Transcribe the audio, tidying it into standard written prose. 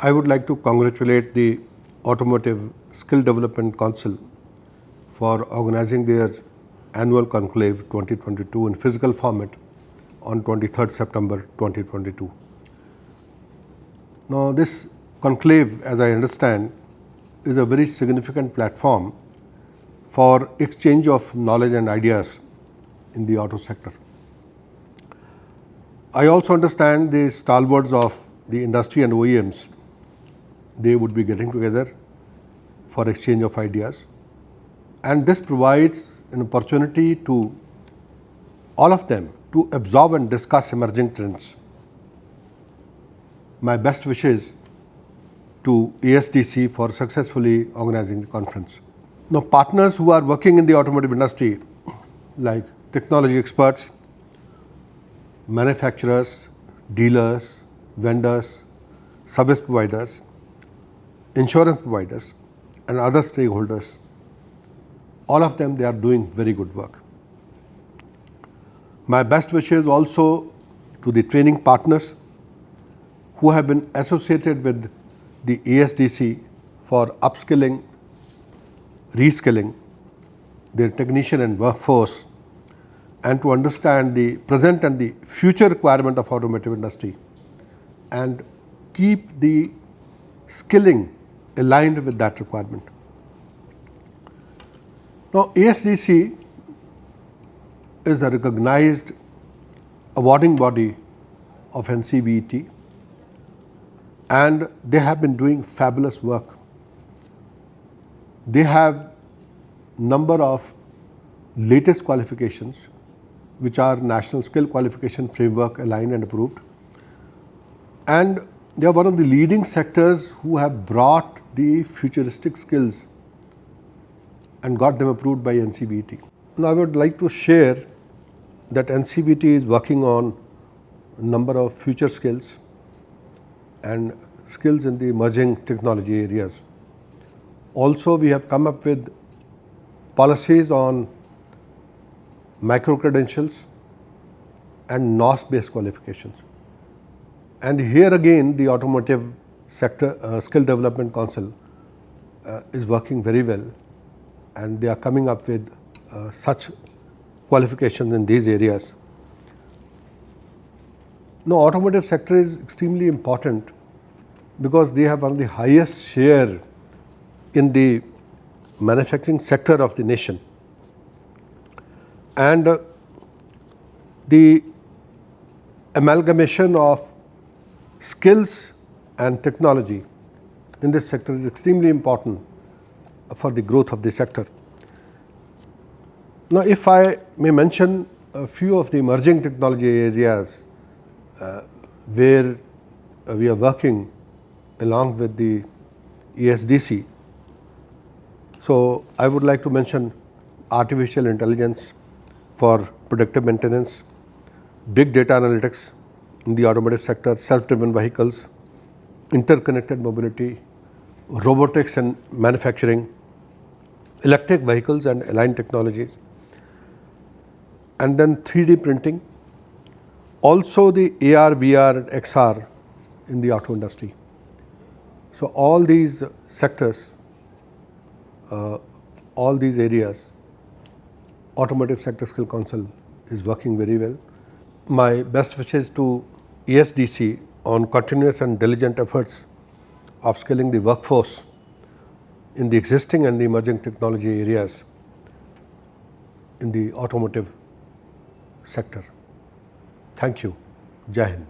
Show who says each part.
Speaker 1: I would like to congratulate the Automotive Skill Development Council for organizing their Annual Conclave 2022 in physical format on 23rd September 2022. Now, this conclave, as I understand, is a very significant platform for exchange of knowledge and ideas in the auto sector. I also understand the stalwarts of the industry and OEMs, they would be getting together for exchange of ideas, and this provides an opportunity to all of them to absorb and discuss emerging trends. My best wishes to ASDC for successfully organizing the conference. Now, partners who are working in the automotive industry like technology experts, manufacturers, dealers, vendors, service providers, insurance providers and other stakeholders, all of them, they are doing very good work. My best wishes also to the training partners who have been associated with the ASDC for upskilling, reskilling their technician and workforce, and to understand the present and the future requirement of automotive industry and keep the skilling aligned with that requirement. Now, ASDC is a recognized awarding body of NCVET, and they have been doing fabulous work. They have number of latest qualifications which are National Skill Qualification Framework aligned and approved, and they are one of the leading sectors who have brought the futuristic skills and got them approved by NCVET. Now, I would like to share that NCVET is working on a number of future skills and skills in the emerging technology areas. Also, we have come up with policies on micro-credentials and NOS-based qualifications. And here again, the Automotive Sector Skill Development Council is working very well, and they are coming up with such qualifications in these areas. Now, automotive sector is extremely important because they have one of the highest share in the manufacturing sector of the nation. And the amalgamation of skills and technology in this sector is extremely important for the growth of the sector. Now, if I may mention a few of the emerging technology areas where we are working along with the ASDC. So, I would like to mention artificial intelligence for predictive maintenance, big data analytics in the automotive sector, self-driven vehicles, interconnected mobility, robotics and manufacturing, electric vehicles and aligned technologies, and then 3D printing, also the AR, VR and XR in the auto industry. So, all these sectors, all these areas, Automotive Sector Skill Council is working very well. My best wishes to ASDC on continuous and diligent efforts of skilling the workforce in the existing and the emerging technology areas in the automotive sector. Thank you. Jai Hind.